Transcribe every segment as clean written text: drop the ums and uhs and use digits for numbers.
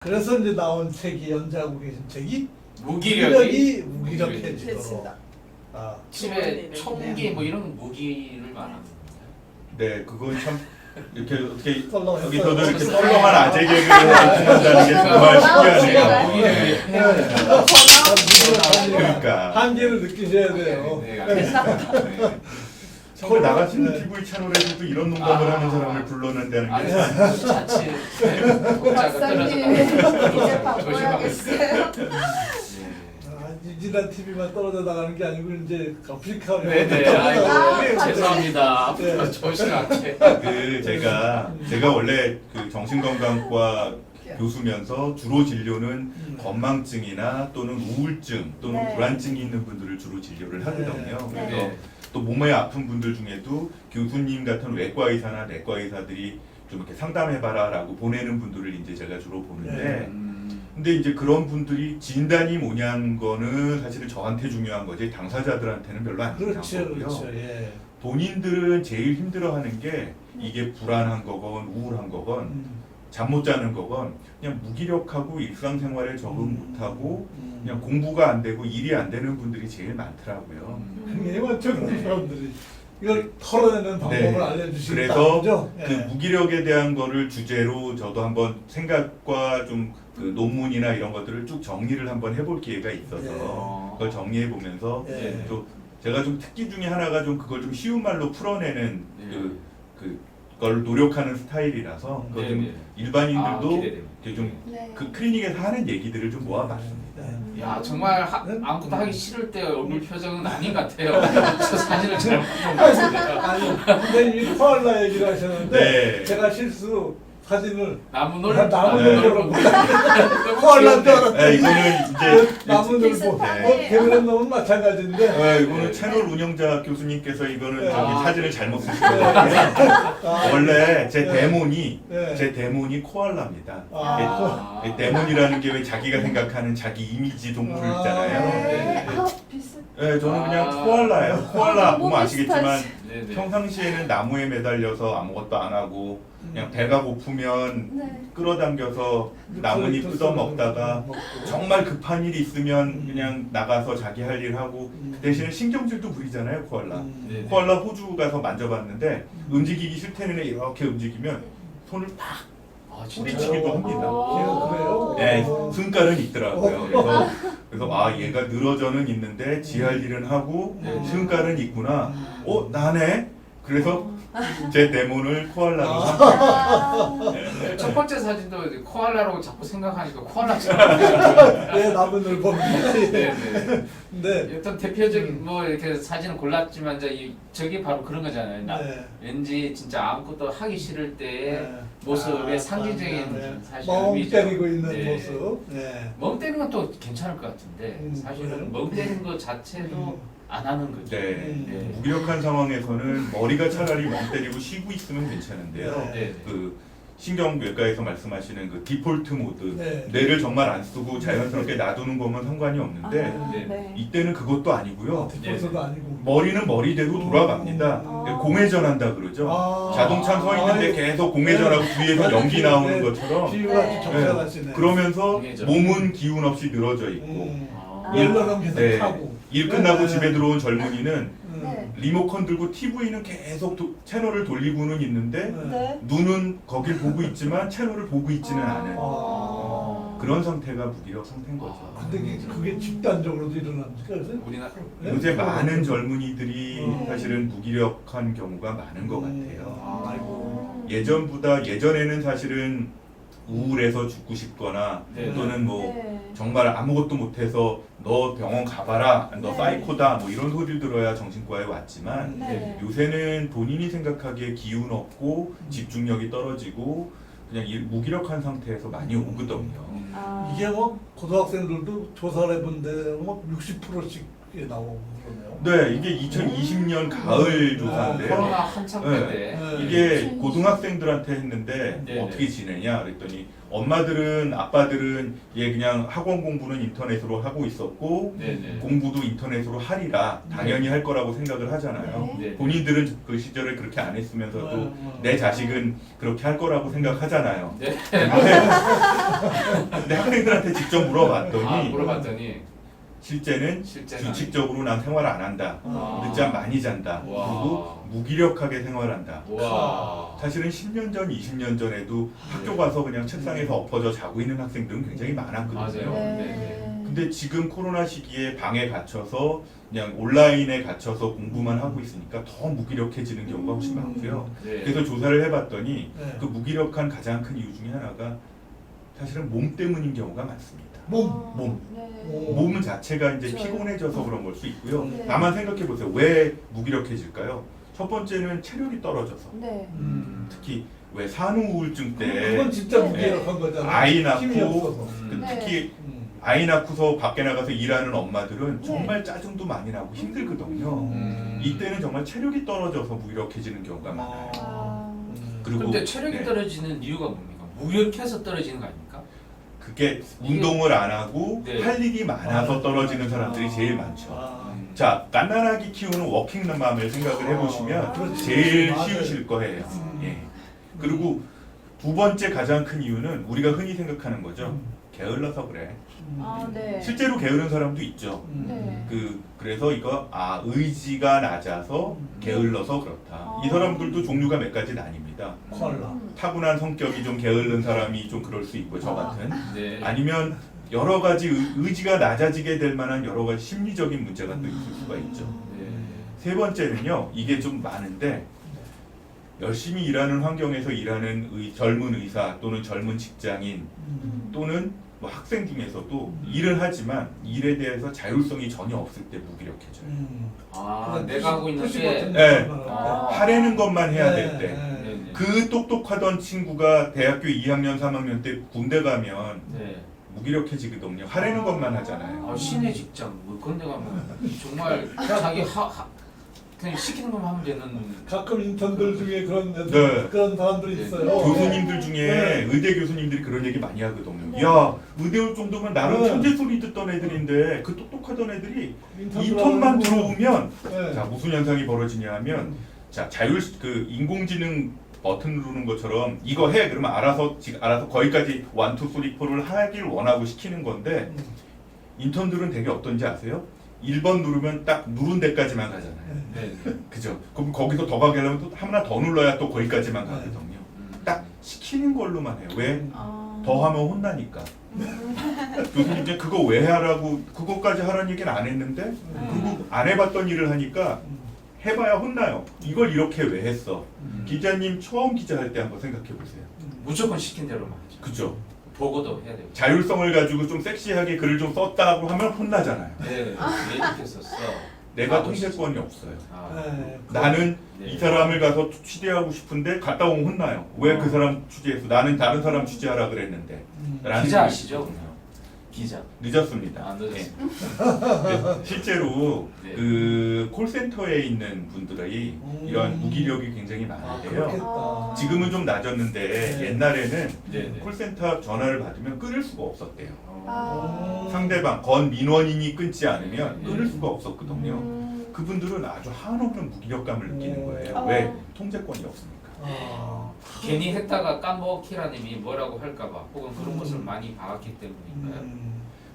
그래서 이제 나온 책이 연재하고 계신 책이 무기력이 무기력해지도록. 아, 집에 총기 뭐 이런 무기를 말하는 겁니다. 네, 그건 참 이렇게 어떻게 썰렁했어요. 여기서도 이렇게 썰렁한 아재 개그를 한다는 게 정말 신기하네요. 그러니까 한계를 느끼셔야 돼요. 네, 알겠습니다. 네. 서울 나가시는 네. TV 채널에서도 이런 농담을 하는 사람을 불러낸다는 아니, 게 자칫 독자가 떨어져 조심하겠어요. 이진아 TV만 떨어져 나가는 게 아니고 이제 아프리카. 네네. 아이고 죄송합니다. 앞으로 조심할게. 제가 원래 그 정신건강과 교수면서 주로 진료는 건망증이나 또는 우울증 또는 네. 불안증이 있는 분들을 주로 진료를 하거든요. 네. 그래서 네. 또 몸에 아픈 분들 중에도 교수님 같은 외과 의사나 내과 의사들이 좀 이렇게 상담해봐라라고 보내는 분들을 이제 제가 주로 보는데, 근데 이제 그런 분들이 진단이 뭐냐는 거는 사실은 저한테 중요한 거지 당사자들한테는 별로 안 중요한 그렇죠, 거고요. 그렇죠. 예. 본인들은 제일 힘들어하는 게 이게 불안한 거건 우울한 거건 잠 못 자는 거건 그냥 무기력하고 일상생활에 적응 못하고 그냥 공부가 안 되고 일이 안 되는 분들이 제일 많더라고요. 굉장히 많죠, 그런 사람들이. 이걸 털어내는 방법을 네. 알려주시겠다. 그래서 그죠? 그 무기력에 대한 거를 주제로 저도 한번 생각과 좀 그 논문이나 이런 것들을 쭉 정리를 한번 해볼 기회가 있어서 네. 그걸 정리해 보면서 네. 또 제가 좀 특기 중에 하나가 좀 그걸 좀 쉬운 말로 풀어내는 그걸 노력하는 스타일이라서 그걸 좀 네. 일반인들도 기대됩니다. 이렇게 좀 네. 그 클리닉에서 하는 얘기들을 좀 모아봤습니다. 야 정말 아무것도 하기 싫을 때 얼굴 표정은 아닌 것 같아요. 저 사진을 잘못 본 것 같은데요. 아니, 선생님이 코알라 얘기를 하셨는데 네. 제가 실수 사진을 나무 놀 나무늘보라고 코알라인 줄 알았더니 네, 이거는 이제 나무늘보. 비슷하네요. 개그맨 놈은 마찬가지인데. 이거는 채널 운영자 교수님께서 이거는 네. 저기 아. 사진을 잘못 쓰신 거예요. 원래 제 네. 데몬이 코알라입니다. 아. 이 데몬이라는 게 왜 자기가 생각하는 자기 이미지 동물 있잖아요. 네. 아, 비슷. 네, 저는 그냥 아. 코알라예요. 코알라 너무 보면 아시겠지만 비슷하지. 네네. 평상시에는 나무에 매달려서 아무것도 안 하고 그냥 배가 고프면 네. 끌어당겨서 나뭇잎 뜯어 먹다가 정말 급한 일이 있으면 그냥 나가서 자기 할 일 하고 그 대신에 신경질도 부리잖아요, 코알라. 네. 코알라 호주 가서 만져봤는데 움직이기 싫다는 애 이렇게 움직이면 손을 팍 아, 뿌리치기도 합니다. 걔가 그래요? 네, 승깔은 있더라고요. 그래서 아 얘가 늘어져는 있는데 지 할 일은 하고 네. 승깔은 있구나. 나네. 그래서 제 데몬을 코알라로 아, 첫 번째 사진도 이제 코알라라고 자꾸 생각하니까 코알라처럼. 네, 나무늘보. 네네. 네. 일단 대표적인 뭐 이렇게 사진을 골랐지만 이제 저게 바로 그런 거잖아요. 네. 왠지 진짜 아무것도 하기 싫을 때의 네. 모습의 아, 상징적인 네. 사실 멍 의미죠. 때리고 있는 네. 모습. 네. 멍 때리는 건 또 괜찮을 것 같은데 그래요? 사실은 멍 때리는 것 자체도 안 하는 거죠. 네. 네. 무기력한 상황에서는 머리가 차라리 멍 때리고 쉬고 있으면 괜찮은데요. 네. 그 신경외과에서 말씀하시는 그 디폴트 모드, 네. 뇌를 정말 안 쓰고 자연스럽게 놔두는 거면 상관이 없는데 아, 네. 네. 이때는 그것도 아니고요. 디폴트도 아니고. 머리는 머리대로 돌아갑니다. 공회전한다 그러죠. 아. 자동차 서 있는데 아이고. 계속 공회전하고 뒤에서 연기 나오는 것처럼 비유가 네. 적절하시네. 그러면서 공회전. 몸은 기운 없이 늘어져 있고 아. 웰러는 계속 네. 타고. 일 끝나고 네. 집에 들어온 젊은이는 네. 리모컨 들고 TV는 계속 채널을 돌리고는 있는데 네. 눈은 거길 보고 있지만 채널을 보고 있지는 않은 아. 그런 상태가 무기력 상태인 거죠. 근데 그게 집단적으로도 일어납니까? 그래서? 우리나라 네? 요새 많은 젊은이들이 네. 사실은 무기력한 경우가 많은 것 같아요. 아이고. 예전에는 사실은 우울해서 죽고 싶거나 네. 또는 뭐 네. 정말 아무것도 못해서 너 병원 가봐라, 너 네. 사이코다 뭐 이런 소리를 들어야 정신과에 왔지만 네. 요새는 본인이 생각하기에 기운 없고 집중력이 떨어지고 그냥 무기력한 상태에서 많이 오거든요. 아. 이게 뭐 고등학생들도 조사를 해본데 뭐 60%씩 나오고 그러네요. 네, 이게 2020년 가을 조사인데요. 코로나 한참 네. 때 네. 이게 고등학생들한테 했는데 네. 어떻게 지내냐 그랬더니 엄마들은 아빠들은 얘 그냥 학원 공부는 인터넷으로 하고 있었고 네네. 공부도 인터넷으로 하리라 당연히 할 거라고 생각을 하잖아요. 네. 본인들은 그 시절에 그렇게 안 했으면서도 네. 내 자식은 그렇게 할 거라고 생각하잖아요. 네. 근데 학생들한테 직접 물어봤더니 물어봤더니 실제는 실제는 규칙적으로 난 생활 안 한다. 아. 늦잠 많이 잔다. 와. 그리고 무기력하게 생활한다. 와. 사실은 10년 전, 20년 전에도 학교 가서 그냥 책상에서 엎어져 자고 있는 학생들은 굉장히 많았거든요. 맞아요. 네. 근데 지금 코로나 시기에 방에 갇혀서 그냥 온라인에 갇혀서 공부만 하고 있으니까 더 무기력해지는 경우가 훨씬 많고요. 네. 그래서 조사를 해봤더니 네. 그 무기력한 가장 큰 이유 중에 하나가 사실은 몸 때문인 경우가 많습니다. 몸. 네. 몸 자체가 이제 그렇죠. 피곤해져서 그런 걸 수 있고요. 네. 다만 생각해 보세요. 왜 무기력해질까요? 첫 번째는 체력이 떨어져서. 네. 특히 왜 산후 우울증 때 그건 진짜 네. 무기력한 거잖아요. 아이 힘이 낳고 없어서. 그 네. 특히 음. 아이 낳고서 밖에 나가서 일하는 엄마들은 네. 정말 짜증도 많이 나고 힘들거든요. 이때는 정말 체력이 떨어져서 무기력해지는 경우가 많아요. 아. 그리고 근데 체력이 네. 떨어지는 이유가 뭡니까? 무력해서 떨어지는 거 아닙니까? 그게 운동을 안 하고 네. 할 일이 많아서 떨어지는 사람들이 제일 많죠. 아. 자, 갓난아기 키우는 워킹맘을 생각을 해보시면 그렇지. 제일 맞아요. 쉬우실 거예요. 음. 예. 그리고 두 번째 가장 큰 이유는 우리가 흔히 생각하는 거죠. 게을러서 그래. 아, 네. 실제로 게으른 사람도 있죠. 네. 그래서 이거 의지가 낮아서 게을러서 그렇다. 이 사람들도 종류가 몇 가지 나뉩니다. 콜라. 타고난 성격이 좀 게으른 사람이 좀 그럴 수 있고 저 같은. 네. 아니면 여러 가지 의지가 낮아지게 될 만한 여러 가지 심리적인 문제가 또 있을 수가 있죠. 네. 세 번째는요, 이게 좀 많은데 열심히 일하는 환경에서 일하는 젊은 의사 또는 젊은 직장인 또는 뭐 학생 중에서도 일을 하지만 일에 대해서 자율성이 전혀 없을 때 무기력해져요. 아, 내가 하고 있는 푸시 게 버튼 네. 아. 하려는 것만 해야 네, 될 때. 네. 네. 그 똑똑하던 친구가 대학교 2학년, 3학년 때 군대 가면 네. 무기력해지거든요. 하려는 것만 하잖아요. 아, 신의 직장 뭐 그런 데 가면 정말 자기 그냥 시키는 것만 하면 되는. 가끔 인턴들 중에 그런 애들, 네. 그런 사람들이 네. 있어요. 교수님들 중에 네. 의대 교수님들이 그런 얘기 많이 하거든요. 네. 야, 의대 올 정도면 나름 네. 천재 소리 듣던 애들인데 그 똑똑하던 애들이 인턴 인턴만 들어가고. 들어오면 네. 자 무슨 현상이 벌어지냐 하면 자 인공지능 버튼 누르는 것처럼 이거 해 그러면 알아서 거기까지 1, 2, 3, 4를 하길 원하고 시키는 건데 인턴들은 되게 어떤지 아세요? 1번 누르면 딱 누른 데까지만 가잖아요. 네. 그죠? 그럼 거기서 더 가게 하려면 또 하나 더 눌러야 또 거기까지만 네. 가거든요. 딱 시키는 걸로만 해요. 왜? 아. 더 하면 혼나니까. 교수님 이제 그거 왜 하라고 그거까지 하라는 얘기는 안 했는데 그리고 안 해봤던 일을 하니까 해봐야 혼나요. 이걸 이렇게 왜 했어? 기자님 처음 기자할 때 한번 생각해 보세요. 무조건 시킨 대로만 하죠. 그죠? 보고도 해야 되고. 자율성을 가지고 좀 섹시하게 글을 좀 썼다고 하면 혼나잖아요. 네. 왜 이렇게 썼어? 내가 아, 통제권이 없어요. 아. 네. 나는 네. 이 사람을 가서 취재하고 싶은데 갔다 오면 혼나요. 왜 그 사람 취재했어? 나는 다른 사람 취재하라 그랬는데. 라는 기자 생각이 아시죠? 들거든요. 기자. 늦었습니다. 아, 늦었어요. 네. 실제로 네. 그 콜센터에 있는 분들이 이런 무기력이 굉장히 많은데요. 그렇겠다. 지금은 좀 낮았는데 네. 옛날에는 네. 네. 콜센터 전화를 받으면 끊을 수가 없었대요. 아. 상대방 건 민원인이 끊지 않으면 네. 끊을 수가 없었거든요. 그분들은 아주 한없는 무기력감을 느끼는 거예요. 아. 왜? 통제권이 없으니까. 아. 괜히 했다가 까먹기라님이 뭐라고 할까봐 혹은 그런 것을 많이 봐왔기 때문인가요?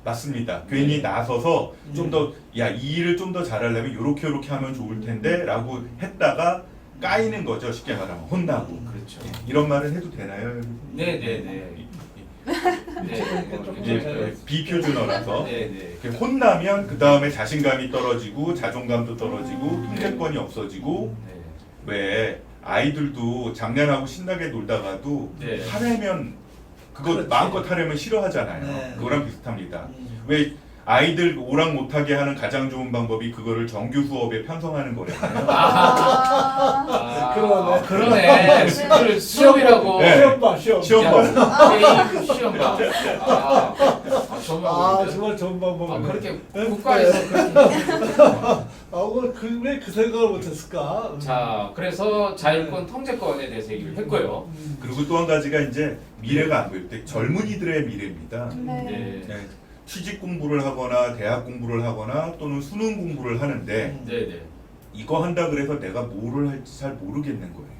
맞습니다. 괜히 나서서 음. 좀 더 야 이 일을 좀 더 잘하려면 요렇게 하면 좋을 텐데 라고 했다가 까이는 거죠. 쉽게 말하면 혼나고. 그렇죠. 이런 말을 해도 되나요? 네네네. 이제 비표준어라서 네네. 이렇게 혼나면 그 다음에 자신감이 떨어지고 자존감도 떨어지고 통제권이 없어지고 네. 왜 아이들도 장난하고 신나게 놀다가도 네. 하려면 그거 그렇지. 마음껏 하려면 싫어하잖아요. 네. 그거랑 비슷합니다. 왜 아이들 오락 못하게 하는 가장 좋은 방법이 그거를 정규 수업에 편성하는 거래요. 아, 그러네. 그 수업이라고. 네. 시험봐 시험. 게임 시험봐. 좋은 방법인데. 정말 좋은 방법이네. 그렇게 네. 국가에서 그렇게. 왜 그 생각을 못했을까? 자, 그래서 자율권 통제권에 대해서 얘기를 했고요. 그리고 또 한 가지가 이제 미래가 안 보일 때 젊은이들의 미래입니다. 네. 네, 취직 공부를 하거나 대학 공부를 하거나 또는 수능 공부를 하는데 네네. 이거 한다 그래서 내가 뭐를 할지 잘 모르겠는 거예요.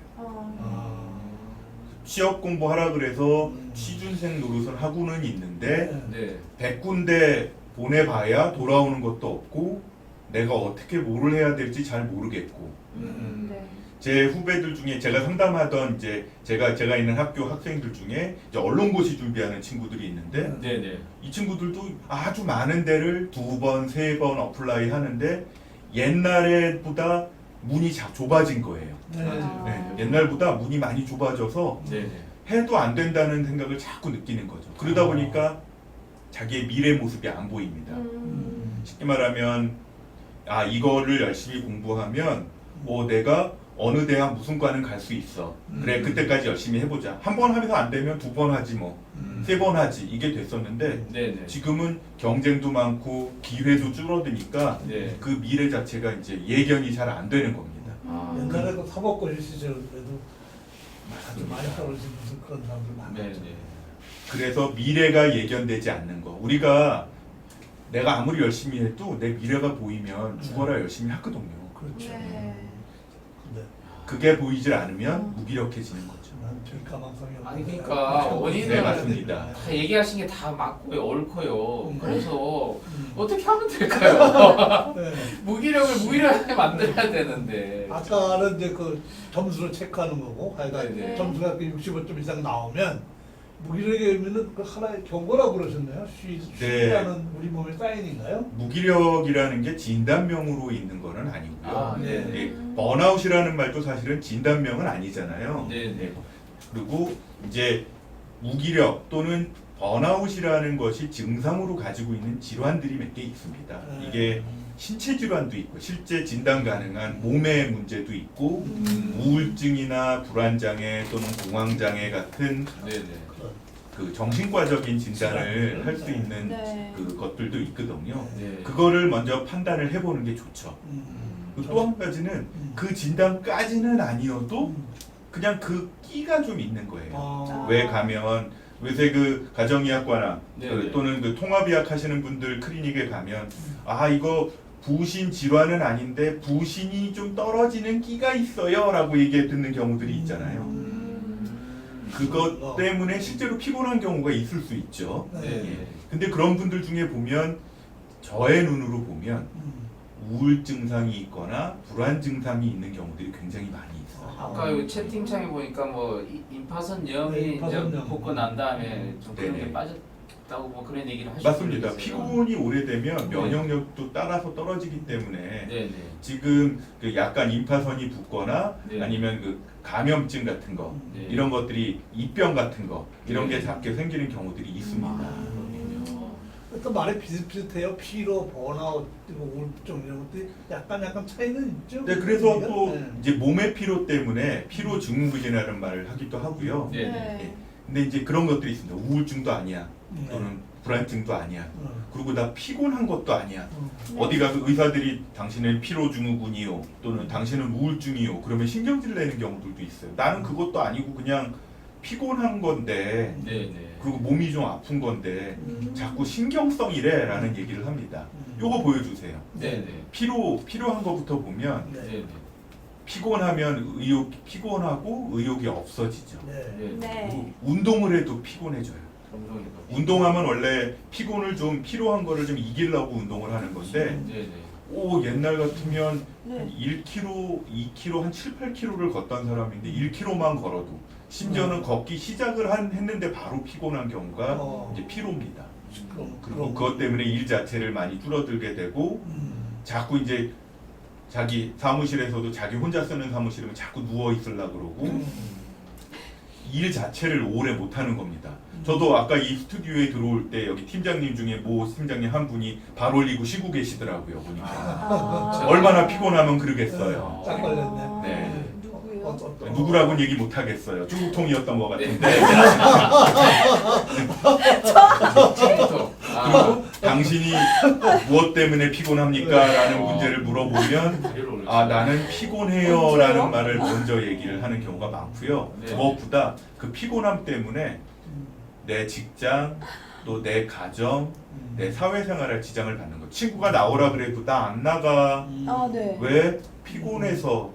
취업 공부하라 그래서 취준생 노릇을 하고는 있는데 네. 100군데 보내봐야 돌아오는 것도 없고 내가 어떻게 뭐를 해야 될지 잘 모르겠고 네. 제 후배들 중에 제가 상담하던 이제 제가 있는 학교 학생들 중에 이제 언론고시 준비하는 친구들이 있는데 네네. 이 친구들도 아주 많은 데를 2번, 3번 어플라이 하는데 옛날에보다 문이 좁아진 거예요. 네, 옛날보다 문이 많이 좁아져서 네네. 해도 안 된다는 생각을 자꾸 느끼는 거죠. 그러다 보니까 자기의 미래 모습이 안 보입니다. 쉽게 말하면 이거를 열심히 공부하면 내가 어느 대학 무슨 과는 갈 수 있어. 그래 그때까지 열심히 해보자. 한 번 하면서 안 되면 2번 하지 뭐. 3번 하지. 이게 됐었는데 네네. 지금은 경쟁도 많고 기회도 줄어드니까 네. 그 미래 자체가 이제 예견이 잘 안 되는 겁니다. 옛날에도 사법고시 시절에도 아주 많이 떨어진 무슨 그런 사람들 많았죠. 네네. 그래서 미래가 예견되지 않는 거. 우리가 내가 아무리 열심히 해도 내 미래가 보이면 죽어라 열심히 하거든요. 그렇죠. 네. 근데 그게 보이질 않으면 무기력해지는 거죠. 난별 가망성이 없는 아니, 거야. 그러니까 원인은 네, 맞습니다. 다 얘기하신 게 다 맞고요, 옳고요. 그래서 음. 어떻게 하면 될까요? 네. 무기력을 무기력하게 만들어야 되는데. 아까는 이제 그 점수를 체크하는 거고, 하여간 네네. 점수가 65점 이상 나오면 무기력의 의미는 그 하나의 경고라고 그러셨네요. 쉬라는 우리 몸의 사인인가요? 무기력이라는 게 진단명으로 있는 거는 아니고요. 네. 예, 번아웃이라는 말도 사실은 진단명은 아니잖아요. 네네. 그리고 이제 무기력 또는 번아웃이라는 것이 증상으로 가지고 있는 질환들이 몇 개 있습니다. 이게 신체 질환도 있고 실제 진단 가능한 몸의 문제도 있고 우울증이나 불안장애 또는 공황장애 같은 네네. 그 정신과적인 진단을 할 수 있는 네. 그 것들도 있거든요. 네. 그거를 먼저 판단을 해보는 게 좋죠. 또 한 가지는 그 진단까지는 아니어도 그냥 그 끼가 좀 있는 거예요. 왜 가면 요새 그 가정의학과나 네네. 또는 그 통합의학 하시는 분들 클리닉에 가면 이거 부신 질환은 아닌데 부신이 좀 떨어지는 끼가 있어요 라고 얘기 듣는 경우들이 있잖아요. 그것 때문에 실제로 피곤한 경우가 있을 수 있죠. 네. 예. 근데 그런 분들 중에 보면 저의 눈으로 보면 우울 증상이 있거나 불안 증상이 있는 경우들이 굉장히 많이 있어요. 아까 요 채팅창에 보니까 뭐 임파선염이 네, 임파선염. 이제 벗고 난 다음에 좀 그런 네네. 게 빠졌다고 뭐 그런 얘기를 하시고 맞습니다. 있어요. 피곤이 오래되면 네. 면역력도 따라서 떨어지기 때문에 네네. 지금 그 약간 임파선이 붓거나 네. 아니면 그 감염증 같은 거 네. 이런 것들이 입병 같은 거 이런 네. 게 작게 생기는 경우들이 있습니다. 또 말이 비슷비슷해요. 피로, 번아웃, 우울증 이런 것들이 약간 차이는 있죠. 네, 그래서 또 네. 이제 몸의 피로 때문에 피로 증후군이라는 말을 하기도 하고요. 네. 네. 근데 이제 그런 것들이 있습니다. 우울증도 아니야. 네. 또는 불안증도 아니야. 어. 그리고 나 피곤한 것도 아니야. 네. 어디 가서 의사들이 당신은 피로 증후군이요. 또는 당신은 우울증이요. 그러면 신경질 내는 경우들도 있어요. 나는 그것도 아니고 그냥 피곤한 건데 네네. 그리고 몸이 좀 아픈 건데 자꾸 신경성이래 라는 얘기를 합니다. 요거 보여주세요. 네네. 필요한 거부터 보면 네. 네네. 피곤하면 피곤하고 의욕이 없어지죠. 네. 네. 그리고 운동을 해도 피곤해져요. 운동이 운동하면 원래 피곤을 좀 필요한 거를 좀 이기려고 운동을 하는 건데 네네. 옛날 같으면 네. 1km, 2km, 한 7, 8km를 걷던 사람인데 1km만 걸어도 심지어는 걷기 시작을 했는데 바로 피곤한 경우가 이제 피로입니다. 그리고 그것 때문에 일 자체를 많이 줄어들게 되고 자꾸 이제 자기 사무실에서도 자기 혼자 쓰는 사무실이면 자꾸 누워 있으려고 그러고 일 자체를 오래 못 하는 겁니다. 저도 아까 이 스튜디오에 들어올 때 여기 팀장님 중에 모 팀장님 한 분이 발 올리고 쉬고 계시더라고요. 보니까 아. 얼마나 피곤하면 그러겠어요. 딱 걸렸네. 네. 누구요? 어떤 누구라고는 얘기 못 하겠어요. 중국통이었던 것 같은데. 처음부터. 그리고 당신이 무엇 때문에 피곤합니까? 라는 문제를 물어보면 아 나는 피곤해요라는 언제요? 말을 먼저 얘기를 하는 경우가 많고요. 네. 무엇보다 그 피곤함 때문에 내 직장 또 내 가정 내 사회생활에 지장을 받는 거. 친구가 나오라 그래도 나 안 나가. 아, 네. 왜? 피곤해서.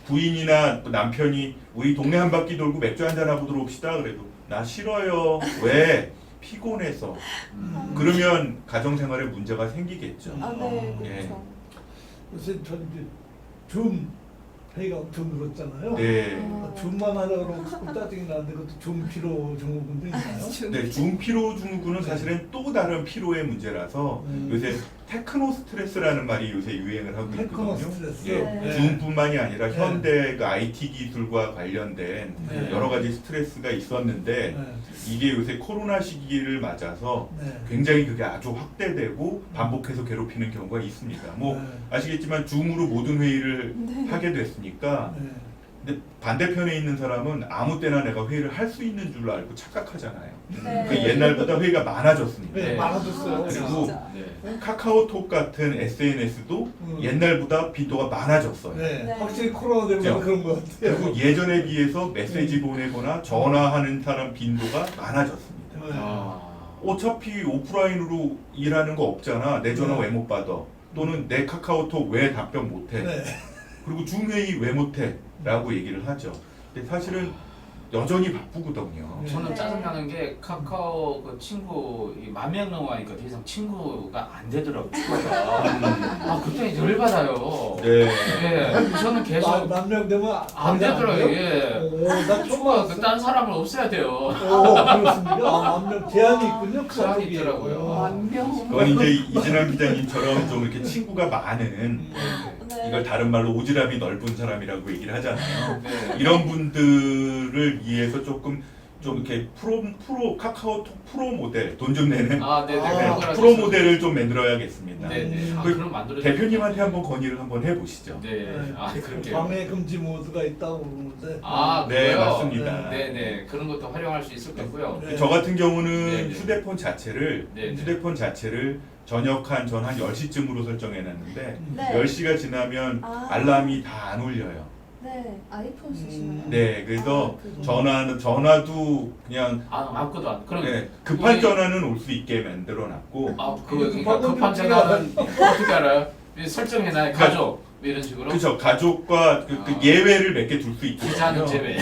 부인이나 남편이 우리 동네 한 바퀴 돌고 맥주 한잔 하고 들어옵시다 그래도 나 싫어요. 왜? 피곤해서. 그러면 가정생활에 문제가 생기겠죠. 아, 네. 예. 그렇죠. 요새 전 이제 줌 회의가 엄청 늘었잖아요. 네. 줌만 하려고 가끔 짜증이 나는데 그것도 줌 피로 증후군도 있나요? 네, 중 피로 증후군은 사실은 또 다른 피로의 문제라서 요새 테크노 스트레스라는 말이 요새 유행을 하고 테크노 있거든요. 스트레스. 예, 네. 줌뿐만이 아니라 네. 현대 그 IT 기술과 관련된 네. 여러 가지 스트레스가 있었는데 네. 이게 요새 코로나 시기를 맞아서 네. 굉장히 그게 아주 확대되고 반복해서 괴롭히는 경우가 있습니다. 뭐 네. 아시겠지만 줌으로 모든 회의를 네. 하게 됐으니까 네. 근데 반대편에 있는 사람은 아무 때나 내가 회의를 할 수 있는 줄 알고 착각하잖아요. 네. 그 옛날보다 회의가 많아졌습니다. 네, 네. 많아졌어요. 아, 그리고 진짜. 네. 카카오톡 같은 SNS도 옛날보다 빈도가 많아졌어요. 네. 네. 확실히 코로나 때문에 그죠? 그런 것 같아요. 그리고 예전에 비해서 메시지 보내거나 전화하는 사람 빈도가 많아졌습니다. 네. 아. 어차피 오프라인으로 일하는 거 없잖아. 내 전화 네. 왜 못 받아? 또는 내 카카오톡 왜 답변 못 해? 네. 그리고 줌회의 왜 못 해? 라고 얘기를 하죠. 근데 사실은 여전히 바쁘거든요. 저는 네. 짜증나는 게 카카오 그 친구 만명 넘어가니까 더 이상 친구가 안 되더라고요. 아 그때 열받아요. 네. 예, 저는 계속 만명 되면 안 되더라고요. 예. 오, 나 처음 친구가 봤어. 그딴 사람을 없애야 돼요. 오, 그렇습니까? 아, 만명 제한이 있군요. 그 제한이 쪽이. 있더라고요. 오. 완벽. 그건 이제 이진환 기자님처럼 좀 이렇게 친구가 많은 네. 이걸 다른 말로 오지랖이 넓은 사람이라고 얘기를 하잖아요. 네. 이런 분들을 위해서 조금 좀 이렇게 카카오톡 프로 모델 돈 좀 내는 아, 네네. 아, 그런 거라 프로 좀- 모델을 좀 만들어야겠습니다. 네네. 아, 그 그럼 만들어. 대표님한테 한번 건의를 한번 해보시죠. 네. 아, 그렇게요. 방해 금지 모드가 있다고 그러는데. 아, 네, 그거요? 맞습니다. 네네. 그런 것도 활용할 수 있을 거고요. 네. 저 같은 경우는 네네. 휴대폰 자체를 네네. 저녁 한 10시쯤으로 설정해놨는데 네. 10시가 지나면 아. 알람이 다 안 울려요. 네. 아이폰 쓰시나요? 네, 그래서 아, 그거. 전화도 그냥 아무것도 안. 그럼 급한 우리- 전화는 올 수 있게 만들어놨고 그러니까 급한 전화는 어떻게 알아요? 설정해놔요. 가족 뭐 이런 식으로. 그렇죠. 가족과 그 아. 예외를 몇 개 둘 수 있거든요. 기자는 제외.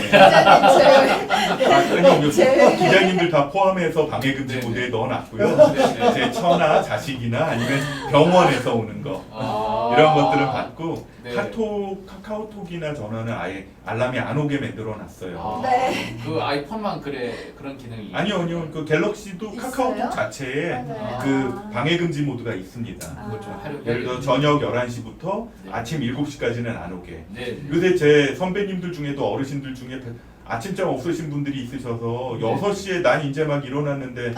아니요, 제외. 기자님들 다 포함해서 방해금지 네네. 모드에 넣어놨고요. 네네. 제 처나 자식이나 아니면 병원에서 오는 거 아. 이런 것들은 받고 네. 카카오톡이나 전화는 아예 알람이 안 오게 만들어놨어요. 아, 네. 그 아이폰만 그런 기능이. 아니요. 그 갤럭시도 있어요? 카카오톡 자체에 아. 그 방해금지 모드가 있습니다. 그걸 좀 활용. 예를 들어 저녁 11시부터 네. 아침 7시까지는 안 오게. 네. 요새 제 선배님들 중에도 어르신들 중에 아침잠 없으신 분들이 있으셔서 네. 6시에 난 이제 막 일어났는데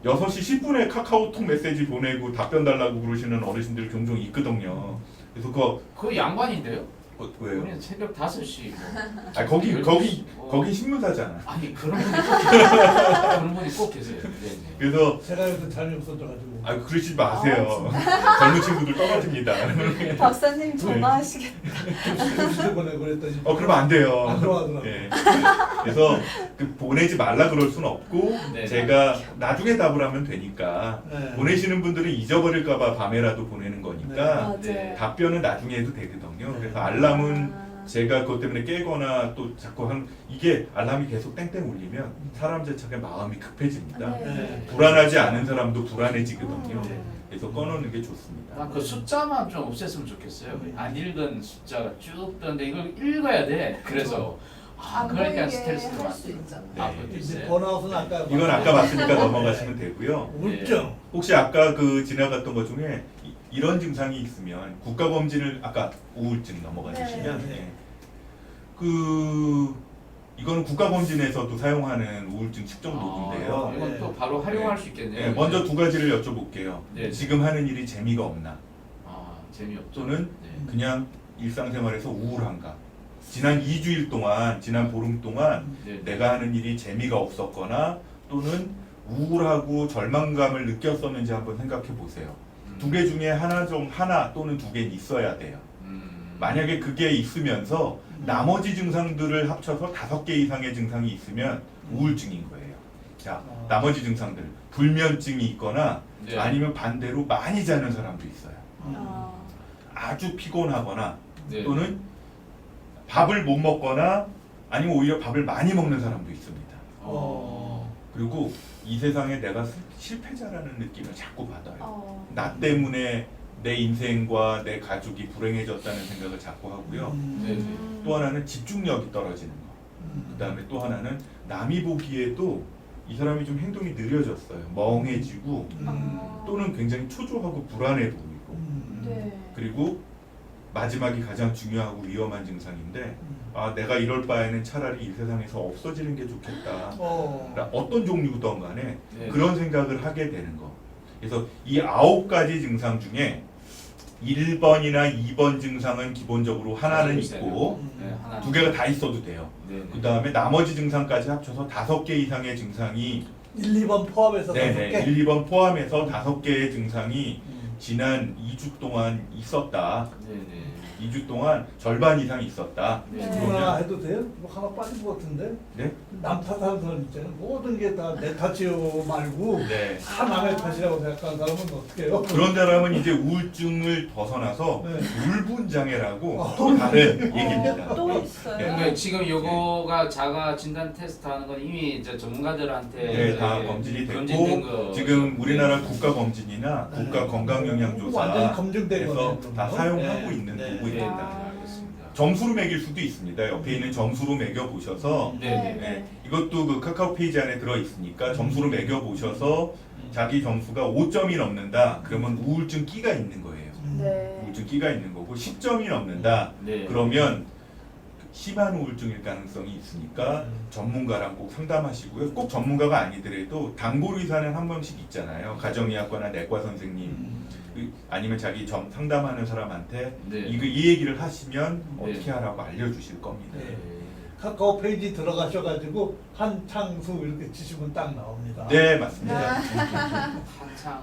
6시 10분에 카카오톡 메시지 보내고 답변 달라고 그러시는 어르신들 종종 있거든요. 그래서 그 양반인데요? 왜요? 우리는 새벽 5시. 아 거기 신문사잖아. 아니 그런 분이 꼭 계세요. 그런 분이 꼭 계세요. 네. 그래서 제가 요새 잠이 없어져가지고. 아 그러지 마세요. 젊은 친구들 떨어집니다. 박사님 전화하시겠다. 보내고 그랬더니. 그러면 안 돼요. 안 들어가더라고요. 예. 그래서 보내지 말라 그럴 수는 없고 네. 제가 나중에 답을 하면 되니까 네. 보내시는 분들은 잊어버릴까봐 밤에라도 보내는 거니까 맞아요. 답변은 나중에 해도 되거든요. 네. 그래서 알람은 아. 제가 그것 때문에 깨거나 또 자꾸 이게 알람이 계속 땡땡 울리면 사람 자체가 마음이 급해집니다. 네. 불안하지 않은 사람도 불안해지거든요. 네. 그래서 꺼놓는 게 좋습니다. 그 숫자만 좀 없앴으면 좋겠어요. 안 읽은 숫자가 쭉 뜨는데 이걸 읽어야 돼. 그래서 안 그러니까 보이게 스트레스가 할 수 많죠. 있잖아요. 네. 그것도 이제 있어요. 번아웃은 아까. 이건 아까 봤으니까 넘어가시면 되고요. 우울증. 혹시 아까 그 지나갔던 것 중에 이런 증상이 있으면 국가검진을 아까 우울증 넘어가주시면 네. 그 이거는 국가검진에서도 사용하는 우울증 측정 도구인데요. 이건 네. 또 바로 활용할 수 있겠네요. 네, 먼저 두 가지를 여쭤볼게요. 네. 지금 하는 일이 재미가 없나? 재미없죠. 또는 네. 그냥 일상생활에서 우울한가? 지난 2주일 동안, 지난 보름 동안 네. 내가 하는 일이 재미가 없었거나 또는 우울하고 절망감을 느꼈었는지 한번 생각해 보세요. 두 개 중에 하나 또는 두 개는 있어야 돼요. 만약에 그게 있으면서 나머지 증상들을 합쳐서 5개 이상의 증상이 있으면 우울증인 거예요. 자, 나머지 증상들 불면증이 있거나 네. 아니면 반대로 많이 자는 사람도 있어요. 아, 아주 피곤하거나 네. 또는 밥을 못 먹거나 아니면 오히려 밥을 많이 먹는 사람도 있습니다. 그리고 이 세상에 내가 실패자라는 느낌을 자꾸 받아요. 나 때문에 내 인생과 내 가족이 불행해졌다는 생각을 자꾸 하고요. 네. 또 하나는 집중력이 떨어지는 거. 그 다음에 또 하나는 남이 보기에도 이 사람이 좀 행동이 느려졌어요. 멍해지고 또는 굉장히 초조하고 불안해 보이고. 네. 그리고 마지막이 가장 중요하고 위험한 증상인데 아 내가 이럴 바에는 차라리 이 세상에서 없어지는 게 좋겠다. 어떤 종류든 간에 네. 그런 생각을 하게 되는 거. 그래서 이 9가지 증상 중에 1번이나 2번 증상은 기본적으로 하나는 있고 네, 하나. 두 개가 다 있어도 돼요. 네. 그 다음에 나머지 증상까지 합쳐서 5개 이상의 증상이 1, 2번 포함해서 5개? 네네 1, 2번 포함해서 5개의 증상이 지난 2주 동안 있었다. 네네. 2주 동안 절반 이상 있었다. 네. 네. 하나 그러면 해도 돼요? 뭐 하나 빠진 것 같은데? 네? 남 탓하는 사람 있잖아요. 모든 게 다 내 탓이요 말고 네. 다 남의 탓이라고 생각하는 사람은 어떻게 해요? 그런 사람은 이제 우울증을 벗어나서 네. 울분장애라고 또 다른 얘기입니다. 또 네. 있어요? 그러니까 지금 요거가 자가 진단 테스트 하는 건 이미 이제 전문가들한테 네, 다 네, 검진이 검진된 됐고 거. 지금 우리나라 국가검진이나 네. 국가건강영양조사에서 완전히 검증된 다 거네요. 사용하고 네. 있는 네. 도구입니다. 네, 알겠습니다. 점수로 매길 수도 있습니다. 옆에 있는 점수로 매겨 보셔서 네네. 네, 이것도 그 카카오 페이지 안에 들어 있으니까 점수로 매겨 보셔서 자기 점수가 5점이 넘는다. 그러면 우울증 끼가 있는 거예요. 네. 우울증 끼가 있는 거고 10점이 넘는다. 네. 그러면 심한 우울증일 가능성이 있으니까 전문가랑 꼭 상담하시고요. 꼭 전문가가 아니더라도 단골 의사는 한 명씩 있잖아요. 가정의학과나 내과 선생님 아니면 자기 상담하는 사람한테 네. 이 얘기를 하시면 네. 어떻게 하라고 알려주실 겁니다. 네. 카카오 페이지 들어가셔가지고 한창수 이렇게 치시면 딱 나옵니다. 네, 맞습니다. 한창